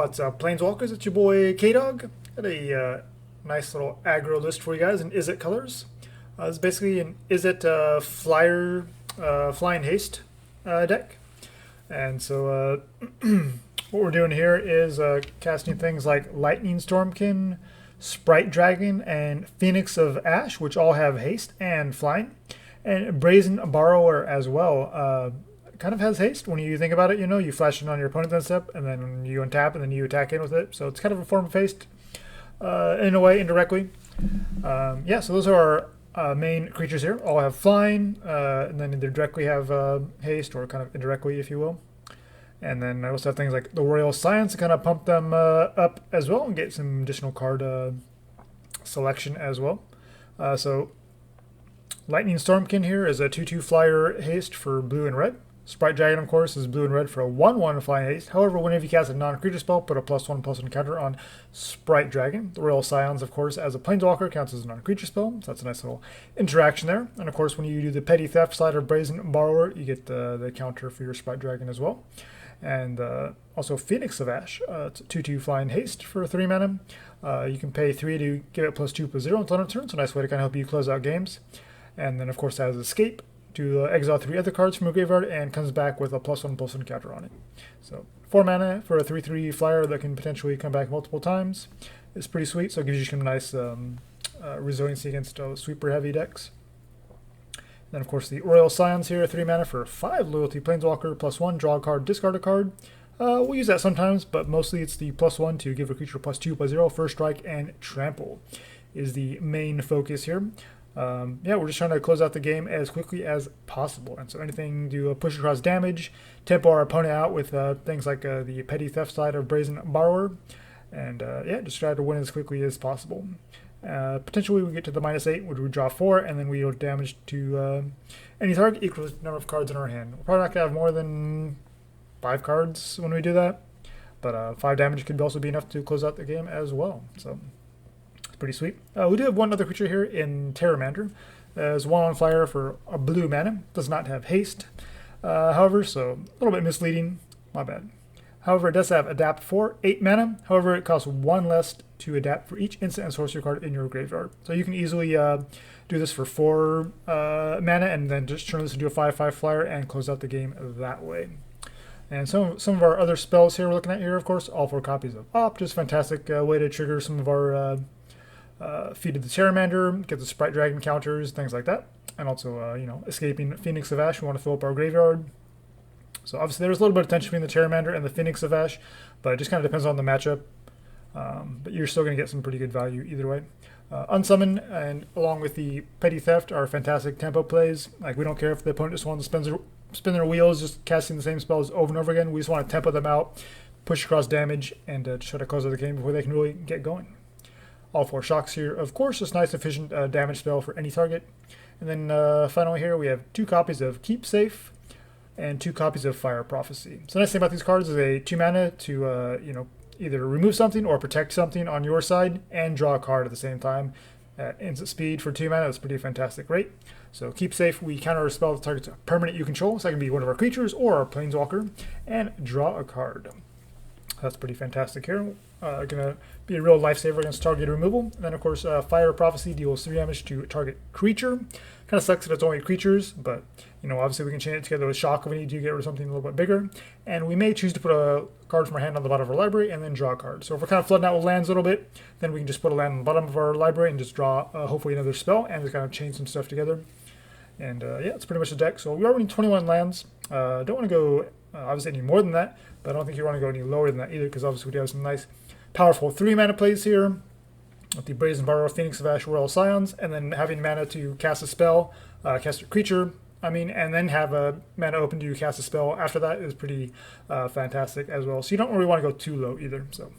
What's up, Planeswalkers? It's your boy K-Dog. Got a nice little aggro list for you guys in Izzet colors. It's basically an Izzet flying haste deck. And so what we're doing here is casting things like Lightning Stormkin, Sprite Dragon, and Phoenix of Ash, which all have haste and flying. And Brazen Borrower as well. Kind of has haste when you think about it. You know, you flash it on your opponent that step, and then you untap, and then you attack in with it. So it's kind of a form of haste in a way, indirectly. Yeah, so those are our main creatures here. All have flying, and then either directly have haste or kind of indirectly, if you will. And then I also have things like the Royal Scions to kind of pump them up as well and get some additional card selection as well. So Lightning Stormkin here is a 2/2 flyer haste for blue and red. Sprite Dragon, of course, is blue and red for a 1/1 flying haste. However, whenever you cast a non-creature spell, put a +1/+1 counter on Sprite Dragon. The Royal Scions, of course, as a Planeswalker, counts as a non-creature spell, so that's a nice little interaction there. And of course, when you do the Petty Theft side of Brazen Borrower, you get the counter for your Sprite Dragon as well. And also Phoenix of Ash, it's a 2/2 flying haste for 3 mana. You can pay 3 to give it +2/+0 until end of turn, so a nice way to kind of help you close out games. And then, of course, it has Escape to exile 3 other cards from your graveyard and comes back with a +1/+1 counter on it. So 4 mana for a 3/3 flyer that can potentially come back multiple times. It's pretty sweet, so it gives you some nice resiliency against sweeper heavy decks. Then, of course, the Royal Scions here, 3 mana for 5 loyalty Planeswalker, +1, draw a card, discard a card. We'll use that sometimes, but mostly it's the +1 to give a creature +2/+0, first strike, and trample is the main focus here. Yeah, we're just trying to close out the game as quickly as possible. And so anything to push across damage, tempo our opponent out with things like the Petty Theft side of Brazen Borrower. And yeah, just try to win as quickly as possible. Potentially we get to the -8, which we draw 4, and then we deal damage to any target equals the number of cards in our hand. We're probably not going to have more than 5 cards when we do that. But 5 damage could also be enough to close out the game as well. So pretty sweet. We do have one other creature here in Pteramander. It's 1/1 flyer for a blue mana. Does not have haste, however, so a little bit misleading. My bad. However, it does have adapt for 8 mana. However, it costs 1 less to adapt for each instant and sorcery card in your graveyard. So you can easily do this for 4 mana and then just turn this into a 5/5 flyer and close out the game that way. And some of our other spells here we're looking at here, of course, all 4 copies of Opt. Just fantastic way to trigger some of our feed the Pteramander, get the Sprite Dragon counters, things like that. And also, you know, escaping Phoenix of Ash, we want to fill up our graveyard. So obviously there's a little bit of tension between the Pteramander and the Phoenix of Ash, but it just kind of depends on the matchup. But you're still going to get some pretty good value either way. Unsummon and along with the Petty Theft are fantastic tempo plays. Like, we don't care if the opponent just wants to spin their wheels, just casting the same spells over and over again. We just want to tempo them out, push across damage, and try to close out the game before they can really get going. All 4 shocks here, of course, just nice efficient damage spell for any target. And then finally here we have 2 copies of Keep Safe and 2 copies of Fire Prophecy. So the nice thing about these cards is they 2 mana to you know, either remove something or protect something on your side and draw a card at the same time at instant speed for 2 mana. That's pretty fantastic rate. So Keep Safe, we counter a spell that targets a permanent you control, so that can be one of our creatures or our Planeswalker, and draw a card. That's pretty fantastic here. Going to be a real lifesaver against target removal. And then, of course, Fire Prophecy deals 3 damage to target creature. Kind of sucks that it's only creatures, but, you know, obviously we can chain it together with Shock if we need to get rid of something a little bit bigger. And we may choose to put a card from our hand on the bottom of our library and then draw a card. So if we're kind of flooding out with lands a little bit, then we can just put a land on the bottom of our library and just draw, hopefully, another spell and just kind of chain some stuff together. And, yeah, it's pretty much the deck. So we are running 21 lands. Don't want to go, obviously, any more than that, but I don't think you want to go any lower than that either, because obviously we have some nice powerful 3 mana plays here with the Brazen Borrower, Phoenix of Ash, Royal Scions, and then having mana to cast a spell, cast a creature, and then have a mana open to cast a spell after that is pretty fantastic as well. So you don't really want to go too low either. So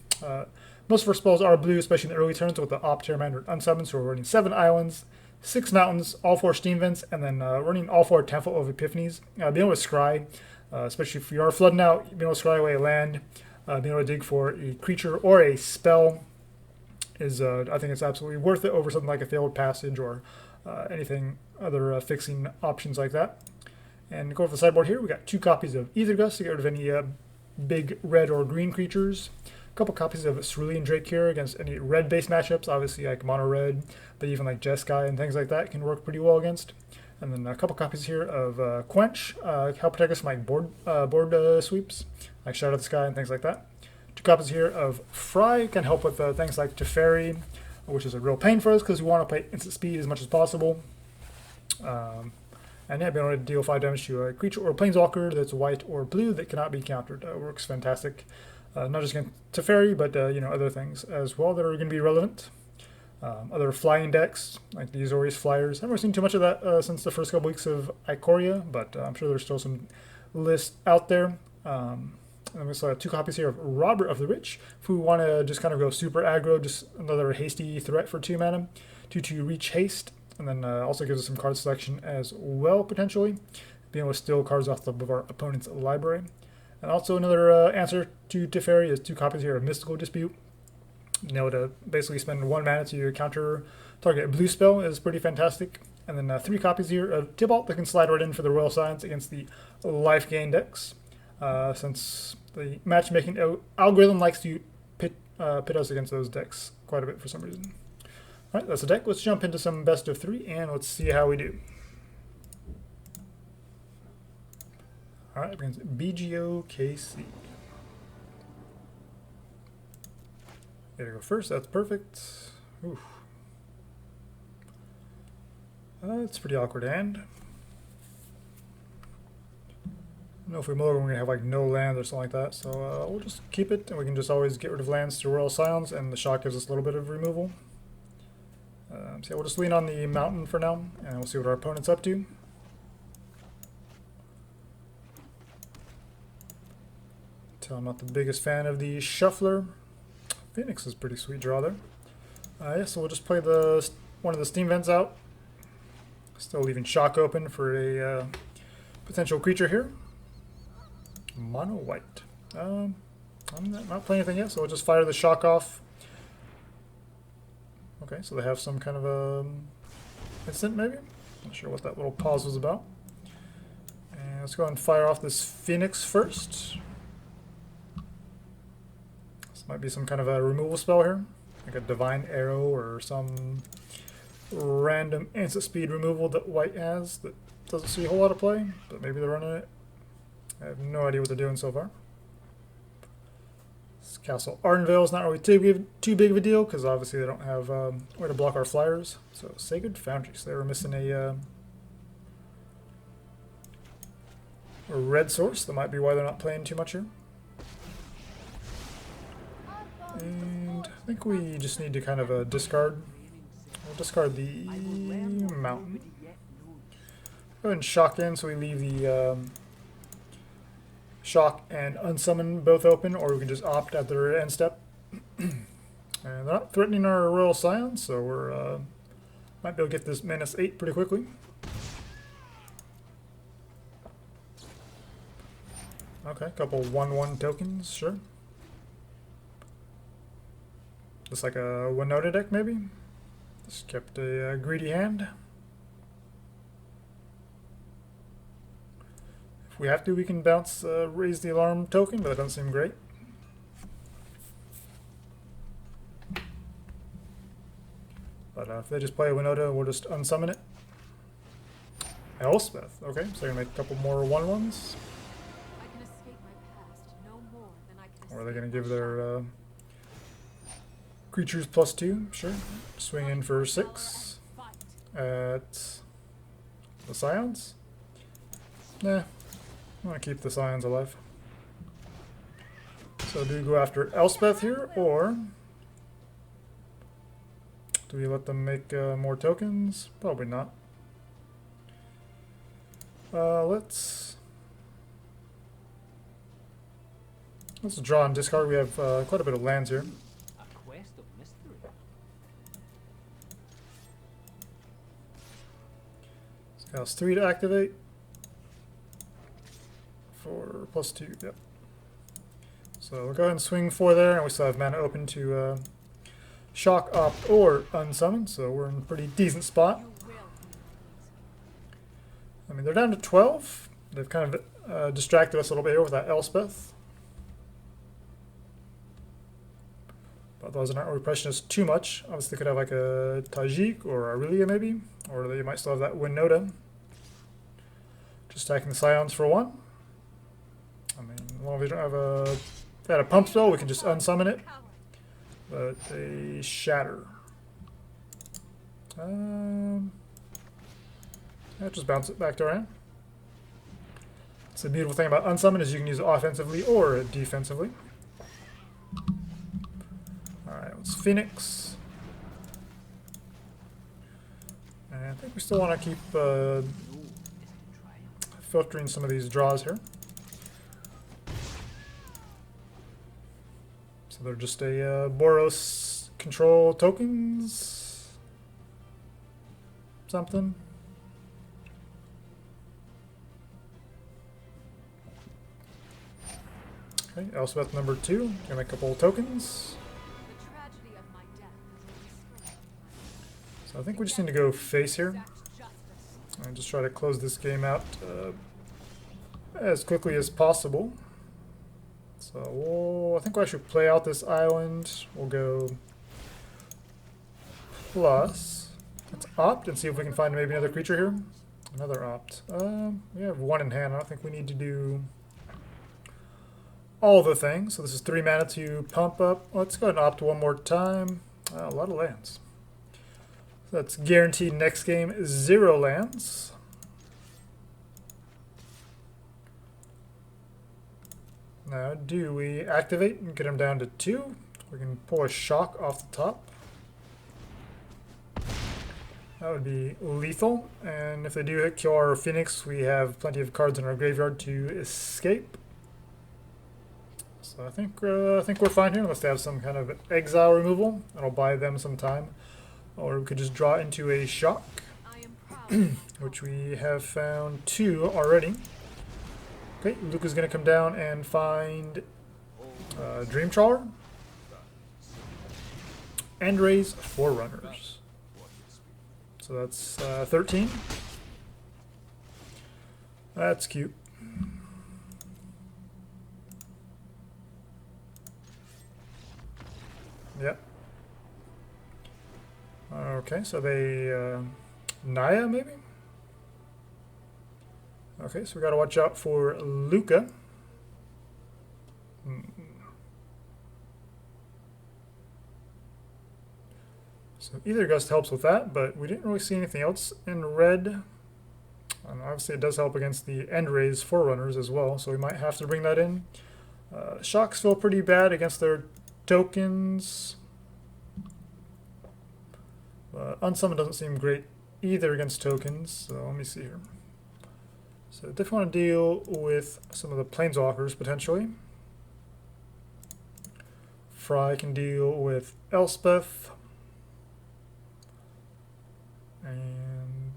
most of our spells are blue, especially in the early turns with the Opt, Pteramander, and Unsummon. So we're running 7 islands, 6 mountains, all 4 steam vents, and then running all 4 Temple of Epiphanies. Being able to scry, especially if you are flooding out, being able to scry away a land, being able to dig for a creature or a spell is, I think it's absolutely worth it over something like a Failed Passage or anything other fixing options like that. And go for the sideboard here, we got 2 copies of Aether Gust to get rid of any big red or green creatures. couple copies of Cerulean Drake here against any red-based matchups. Obviously, like mono red, but even like Jeskai and things like that can work pretty well against. And then a couple copies here of Quench, help protect us from like board sweeps, like Shadow of the Sky and things like that. 2 copies here of Fry can help with things like Teferi, which is a real pain for us because we want to play instant speed as much as possible. And yeah, being able to deal 5 damage to a creature or planeswalker that's white or blue that cannot be countered works fantastic. Not just against Teferi, but you know, other things as well that are going to be relevant. Other flying decks, like the Azorius Flyers. I haven't really seen too much of that since the first couple weeks of Ikoria, but I'm sure there's still some lists out there. And we still have 2 copies here of Robber of the Rich, if we want to just kind of go super aggro, just another hasty threat for 2 mana, 2/2 reach haste, and then also gives us some card selection as well, potentially, being able to steal cards off of our opponent's library. And also another answer to Teferi is 2 copies here of Mystical Dispute. Being able to basically spend 1 mana to counter target blue spell is pretty fantastic. And then 3 copies here of Tibalt that can slide right in for the Royal Scions against the life gain decks. Since the matchmaking algorithm likes to pit us against those decks quite a bit for some reason. Alright, that's the deck. Let's jump into some best of 3 and let's see how we do. Alright, against BGOKC. Gotta go first, that's perfect. Oof. It's a pretty awkward hand. I don't know if we mill, we're going to have like no lands or something like that, so we'll just keep it, and we can just always get rid of lands through Royal Scions, and the shock gives us a little bit of removal. So yeah, we'll just lean on the mountain for now, and we'll see what our opponent's up to. Tell I'm not the biggest fan of the Shuffler. Phoenix is a pretty sweet draw there. Yeah, so we'll just play one of the steam vents out. Still leaving shock open for a potential creature here. Mono white. I'm not playing anything yet, so we'll just fire the shock off. Okay, so they have some kind of instant maybe? Not sure what that little pause was about. And let's go ahead and fire off this Phoenix first. Might be some kind of a removal spell here, like a Divine Arrow or some random instant speed removal that white has that doesn't see a whole lot of play, but maybe they're running it. I have no idea what they're doing so far. This Castle Ardenvale is not really too big of a deal because obviously they don't have way to block our flyers. So Sacred Foundries, they were missing a red source. That might be why they're not playing too much here. And I think we just need to kind of discard. We'll discard the mountain. Go ahead and shock in so we leave the shock and unsummon both open, or we can just opt at their end step. And they're not threatening our Royal Scions, so we're might be able to get this -8 pretty quickly. Okay, a couple 1/1 tokens, sure. Just like a Winota deck, maybe? Just kept a greedy hand. If we have to, we can bounce Raise the Alarm token, but that doesn't seem great. But if they just play a Winota, we'll just unsummon it. Elspeth, okay, so they're going to make a couple more 1/1s. Or are they going to give their creatures +2, sure. Swing in for 6 at the Scions. Nah, I want to keep the Scions alive. So do we go after Elspeth here, or do we let them make more tokens? Probably not. Let's draw and discard. We have quite a bit of lands here. Costs 3 to activate. For +2, yep. So we'll go ahead and swing 4 there, and we still have mana open to shock, opt, or unsummon, so we're in a pretty decent spot. I mean, they're down to 12. They've kind of distracted us a little bit here with that Elspeth. Otherwise, they're not really pressing us too much. Obviously, they could have like a Tajik or Aurelia maybe, or they might still have that Winota. Just stacking the Scions for one. I mean, as long as we don't have a... If they had a pump spell, we can just unsummon it. But they shatter. Yeah, just bounce it back to our hand. It's the beautiful thing about unsummon is you can use it offensively or defensively. Alright, let's Phoenix. And I think we still want to keep filtering some of these draws here. So they're just a Boros control tokens. Something. Okay, Elspeth number 2. Gonna make a couple tokens. So I think we just need to go face here. And just try to close this game out as quickly as possible. So I think I should play out this island. We'll go plus. Let's opt and see if we can find maybe another creature here. Another opt. We have one in hand. I don't think we need to do all the things. So this is 3 mana to pump up. Let's go ahead and opt one more time. A lot of lands. So that's guaranteed next game 0 lands. Now, do we activate and get them down to 2? We can pull a shock off the top. That would be lethal. And if they do kill our Phoenix, we have plenty of cards in our graveyard to escape. So I think we're fine here, unless they have some kind of exile removal. That'll buy them some time. Or we could just draw into a shock, which we have found 2 already. Okay, Luke is going to come down and find Dream Trawler and raise Forerunners. So that's 13. That's cute. Yep. Okay, so they Naya maybe? Okay, so we gotta watch out for Luca. So Aether Gust helps with that, but we didn't really see anything else in red. And obviously it does help against the end raise Forerunners as well, so we might have to bring that in. Shocks feel pretty bad against their tokens. Unsummon doesn't seem great either against tokens, so let me see here. So definitely want to deal with some of the Planeswalkers potentially. Fry can deal with Elspeth. And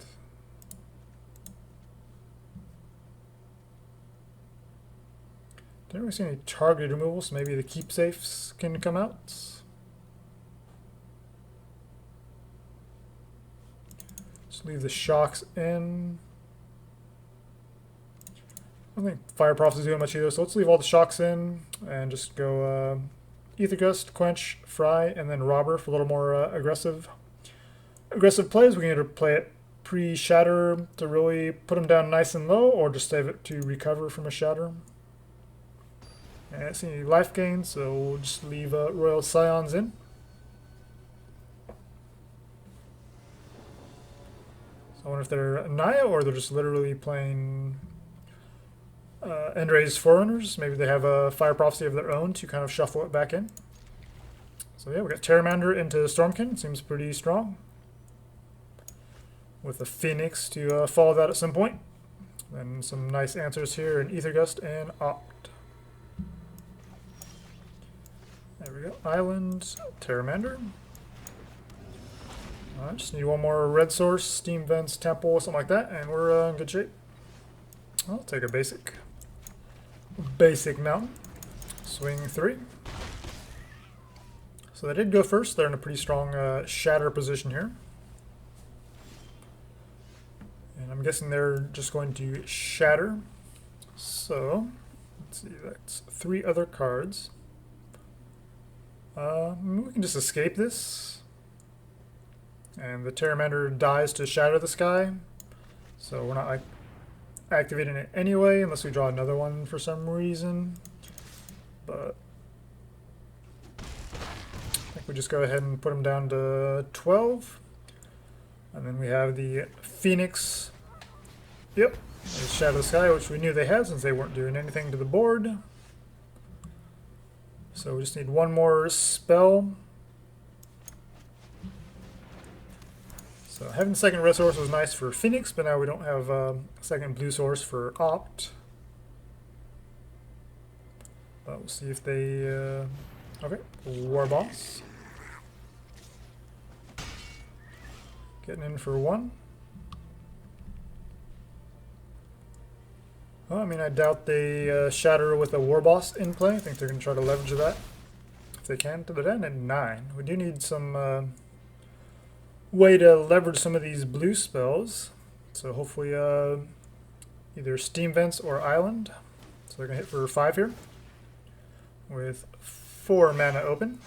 didn't really see any targeted removal, so maybe the keepsafes can come out. Just leave the shocks in. I don't think Fire Prophecy is doing much either, so let's leave all the shocks in and just go Aether Gust, Quench, Fry, and then Robber for a little more aggressive plays. We can either play it pre-shatter to really put them down nice and low, or just save it to recover from a shatter. And I don't see any life gain, so we'll just leave Royal Scions in. So I wonder if they're Naya or they're just literally playing End-Raise Forerunners. Maybe they have a Fire Prophecy of their own to kind of shuffle it back in. So yeah, we got Pteramander into Stormkin. Seems pretty strong. With a Phoenix to follow that at some point. And some nice answers here in Aether Gust and Opt. There we go. Island, Pteramander. I just need one more red source, Steam Vents, Temple, something like that, and we're in good shape. I'll take a basic mountain. Swing 3. So they did go first. They're in a pretty strong shatter position here. And I'm guessing they're just going to shatter. So, let's see, that's 3 other cards. We can just escape this. And the Pteramander dies to shatter the sky. So we're not like activating it anyway, unless we draw another one for some reason. But I think we just go ahead and put them down to 12. And then we have the Phoenix. Yep, Shadow the Sky, which we knew they had since they weren't doing anything to the board. So we just need one more spell. So having second red source was nice for Phoenix, but now we don't have a second blue source for Opt. But we'll see if they... okay, War Boss. Getting in for 1. Well, I mean, I doubt they shatter with a War Boss in play. I think they're going to try to leverage that if they can. They're down at 9. We do need some way to leverage some of these blue spells. So hopefully either Steam Vents or Island. So they're going to hit for 5 here with 4 mana open.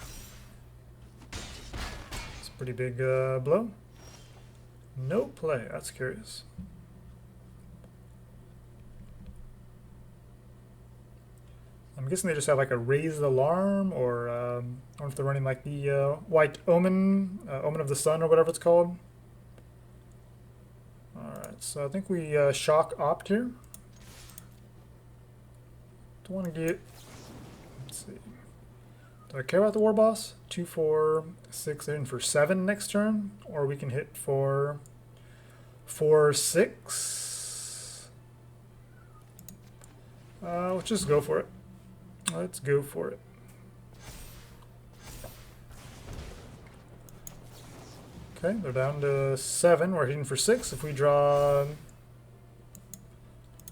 It's a pretty big blow. No play. That's curious. I'm guessing they just have like a raised alarm, or I don't know if they're running like the White Omen, Omen of the Sun, or whatever it's called. Alright, so I think we shock Opt here. Don't want to get... Let's see. Do I care about the War Boss? 2, 4, 6, they're in for 7 next turn. Or we can hit for 4, 6. Let's just go for it. Let's go for it. Okay, they're down to 7. We're hitting for 6 if we draw...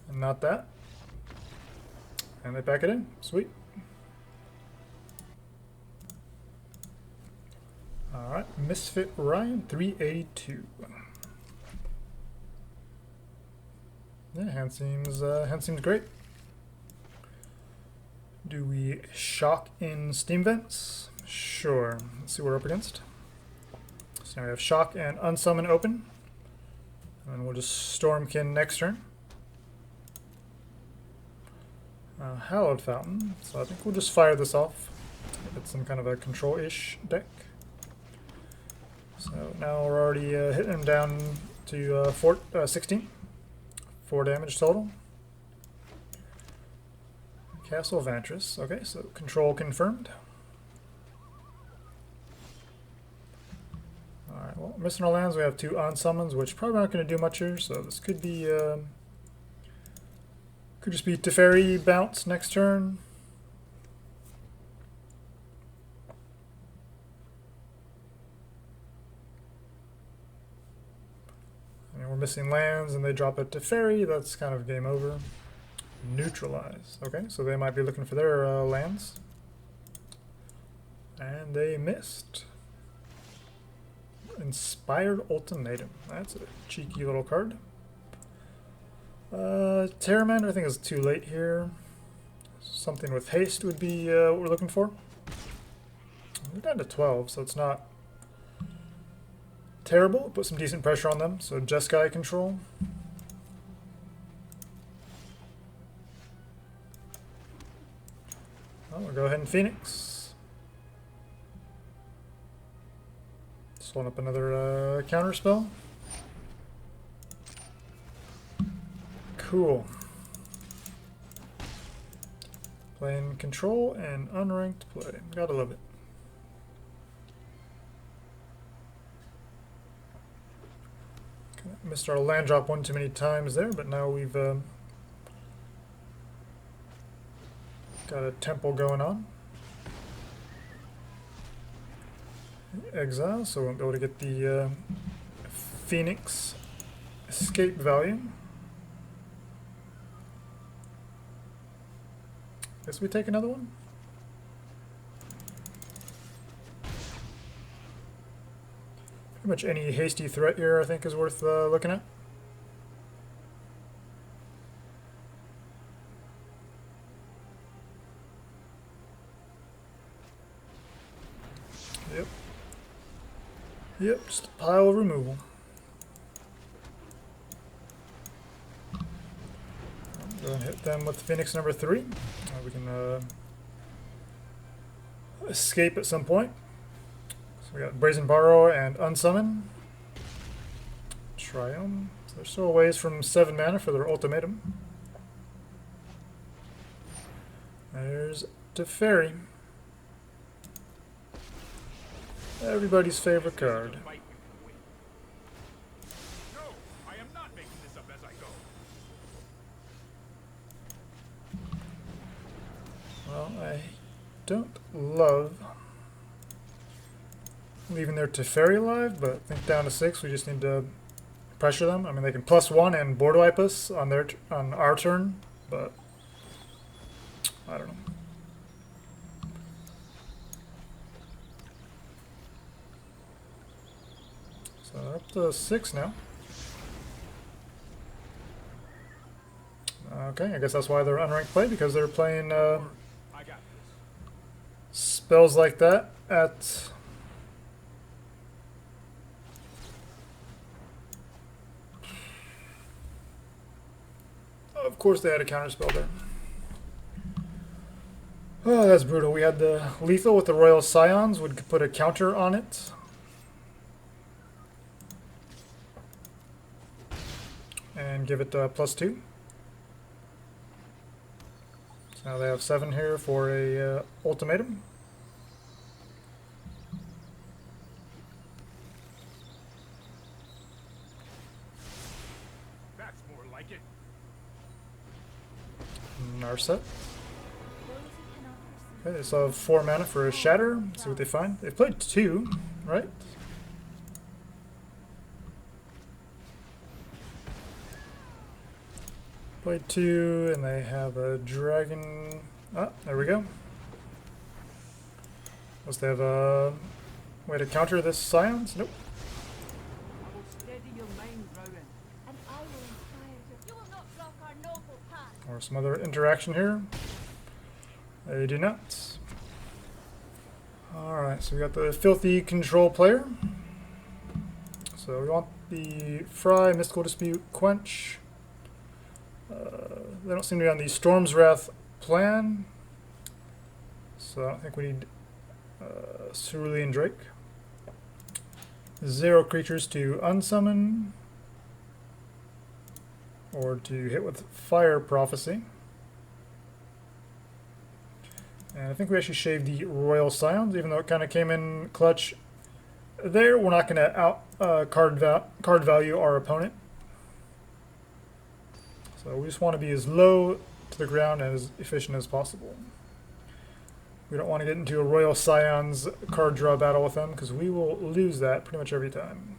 And not that. And they pack it in. Sweet. Alright, Misfit Ryan, 382. Yeah, hand seems great. Do we shock in Steam Vents? Sure. Let's see what we're up against. So now we have shock and unsummon open. And we'll just Stormkin next turn. Hallowed Fountain. So I think we'll just fire this off. It's some kind of a control-ish deck. So now we're already hitting him down to 16. 4 damage total. Castle Vantress. Okay, so control confirmed. Alright, well, missing our lands, we have 2 unsummons, which probably aren't going to do much here, so this could be... could just be Teferi bounce next turn. I mean, we're missing lands, and they drop a Teferi, that's kind of game over. Neutralize. Okay, so they might be looking for their lands. And they missed. Inspired Ultimatum. That's a cheeky little card. Pteramander, I think is too late here. Something with haste would be what we're looking for. We're down to 12, so it's not terrible. Put some decent pressure on them. So Jeskai control. Well, we'll go ahead and Phoenix. Slowing up another counter spell. Cool. Playing control and unranked play. Gotta love it. Missed our land drop one too many times there, but now we've got a temple going on. Exile, so we won't be able to get the Phoenix escape value. Guess we take another one. Pretty much any hasty threat here I think is worth looking at. Yep, just a pile of removal. Go and hit them with Phoenix number 3. We can escape at some point. So we got Brazen Borrower and Unsummon. Try them. So they're still a ways from 7 mana for their ultimatum. There's Teferi. Everybody's favorite card. No, I am not making this up as I go. Well, I don't love leaving their Teferi alive, but I think down to 6 we just need to pressure them. I mean, they can +1 and board wipe us on our turn, but I don't know. So up to 6 now. Okay, I guess that's why they're unranked play, because they're playing spells like that at of course they had a counter spell there. Oh, that's brutal. We had the lethal with the Royal Scions, would put a counter on it. And give it +2. So now they have 7 here for a ultimatum. That's more like it. Narset. Okay, they still have 4 mana for a Shatter. Let's see what they find. They've played 2, right? Played 2, and they have a dragon. Ah, there we go. Unless they have a way to counter this Scions? Nope. I will steady your mind, Rowan, and I will inspire you. You will not block our noble path. Or some other interaction here. They do not. Alright, so we got the filthy control player. So we want the Fry, Mystical Dispute, Quench. They don't seem to be on the Storm's Wrath plan. So I think we need Cerulean Drake. 0 creatures to unsummon. Or to hit with Fire Prophecy. And I think we actually shaved the Royal Scions, even though it kind of came in clutch there. We're not going to out card value our opponent. So we just want to be as low to the ground and as efficient as possible. We don't want to get into a Royal Scions card draw battle with them, because we will lose that pretty much every time.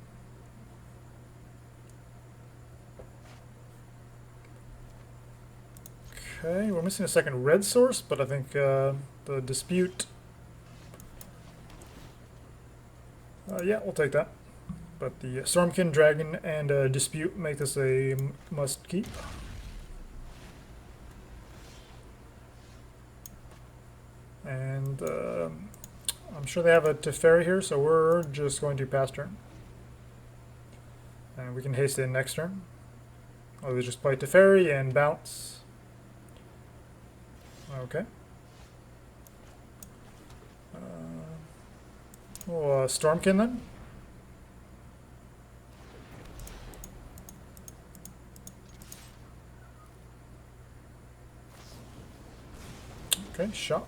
Okay, we're missing a second red source, but I think the Dispute... yeah, we'll take that. But the Stormkin, Dragon, and Dispute make this a must keep. And I'm sure they have a Teferi here, so we're just going to pass turn. And we can haste in next turn. Or they just play Teferi and bounce. Okay. Stormkin then. Okay, shock.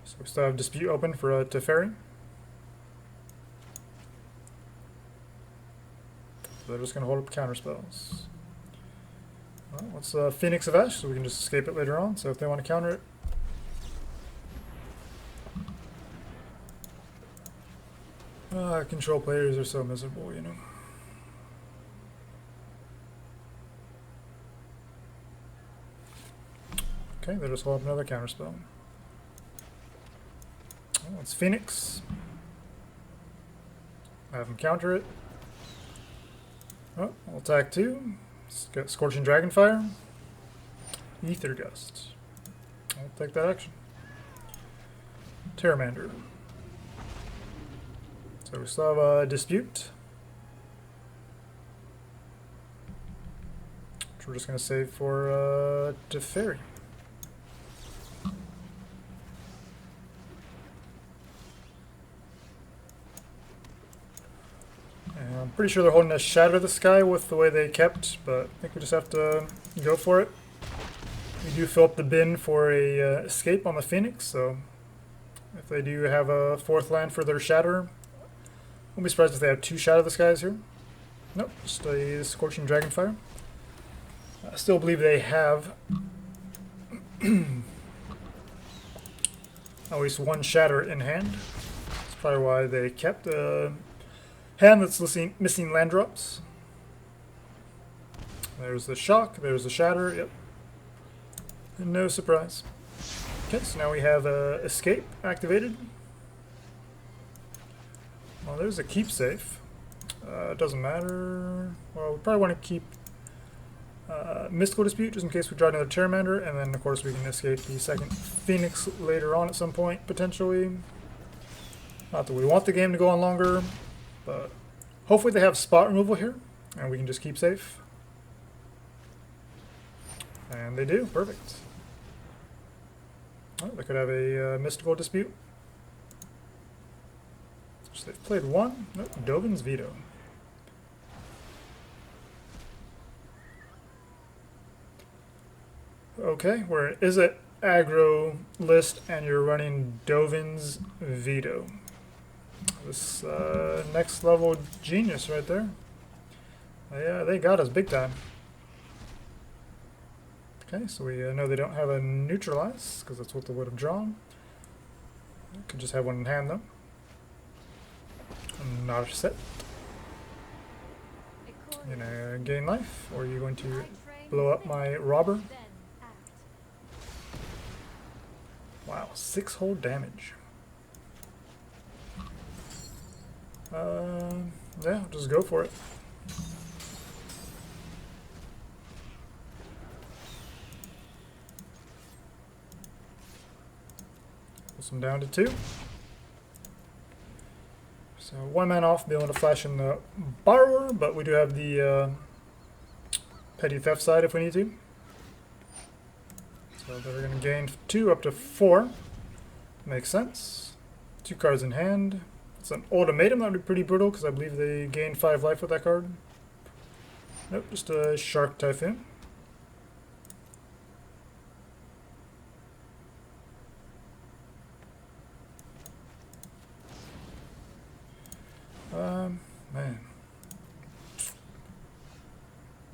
So we still have Dispute open for Teferi. So they're just going to hold up counter spells. Well, let's Phoenix of Ash, so we can just escape it later on. So if they want to counter it. Control players are so miserable, you know. Okay, they just hold up another counter spell. Oh, it's Phoenix. Have them counter it. Oh, we'll attack 2. Got Scorching Dragonfire. Aether Gust. I'll take that action. Pteramander. So we still have a Dispute, which we're just going to save for Teferi. And I'm pretty sure they're holding a Shatter of the Sky with the way they kept, but I think we just have to go for it. We do fill up the bin for a escape on the Phoenix, so if they do have a 4th land for their Shatter, won't be surprised if they have 2 Shadow of the Skies here. Nope, just a Scorching Dragonfire. I still believe they have at least 1 Shatter in hand. That's probably why they kept a hand that's missing land drops. There's the Shock, there's the Shatter, yep. No surprise. Okay, so now we have Escape activated. Well, there's a Keep Safe. Doesn't matter. Well, we probably want to keep Mystical Dispute just in case we draw another Pteramander, and then of course we can escape the second Phoenix later on at some point, potentially. Not that we want the game to go on longer, but hopefully they have spot removal here, and we can just keep safe. And they do, perfect. Oh, they could have a Mystical Dispute. So they've played 1. Nope, Dovin's Veto. Okay, we're in Izzet aggro list, and you're running Dovin's Veto. This next level genius right there. Yeah, they got us big time. Okay, so we know they don't have a Neutralize, because that's what they would have drawn. Could just have one in hand, though. Not set. You're gonna gain life, or are you going to blow up my Robber? Wow, 6 whole damage. Yeah, just go for it. Puts them down to 2. So 1 man off, be able to flash in the Borrower, but we do have the Petty Theft side if we need to. So they're going to gain 2 up to 4. Makes sense. 2 cards in hand. It's an Ultimatum, that would be pretty brutal because I believe they gain 5 life with that card. Nope, just a Shark Typhoon. Man.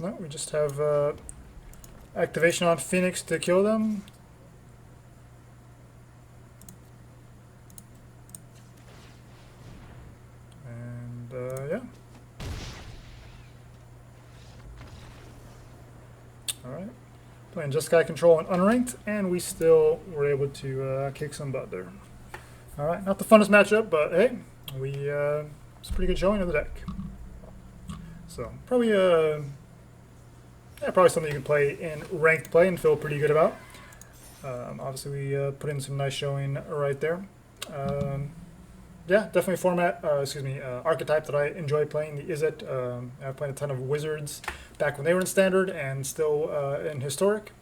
No, we just have activation on Phoenix to kill them. And yeah. Alright. Playing Just Sky Control and Unranked, and we still were able to kick some butt there. Alright, not the funnest matchup, but hey, it's a pretty good showing of the deck. So, probably probably something you can play in ranked play and feel pretty good about. Obviously, we put in some nice showing right there. Yeah, definitely format, archetype that I enjoy playing, the Izzet. I've played a ton of Wizards back when they were in Standard and still in Historic.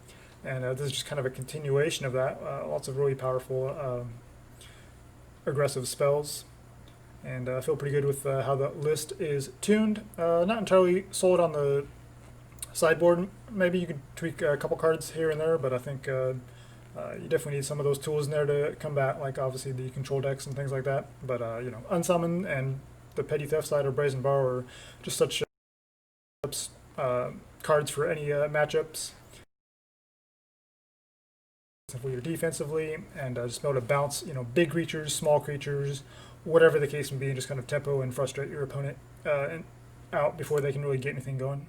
And this is just kind of a continuation of that. Lots of really powerful aggressive spells. And I feel pretty good with how the list is tuned. Not entirely sold on the sideboard. Maybe you could tweak a couple cards here and there, but I think you definitely need some of those tools in there to combat, like obviously the control decks and things like that. But you know, Unsummon and the Petty Theft side or Brazen Borrower are just such cards for any matchups. Or defensively, and just be able to bounce, you know, big creatures, small creatures, whatever the case may be, and just kind of tempo and frustrate your opponent out before they can really get anything going.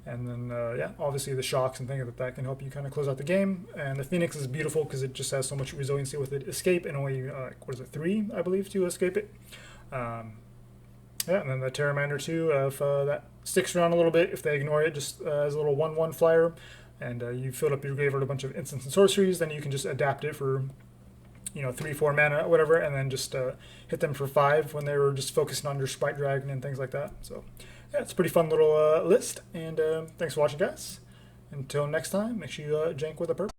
And then, yeah, obviously the shocks and things like that can help you kind of close out the game. And the Phoenix is beautiful because it just has so much resiliency with it. Escape and only, what is it, 3, I believe, to escape it. Yeah, and then the Pteramander too, if that sticks around a little bit, if they ignore it, just as a little 1/1 flyer, and you filled up your graveyard with a bunch of instants and sorceries, then you can just adapt it for you know, 3-4 mana or whatever, and then just hit them for 5 when they were just focusing on your Sprite Dragon and things like that. So yeah, it's a pretty fun little list, and thanks for watching, guys. Until next time, make sure you jank with a purpose.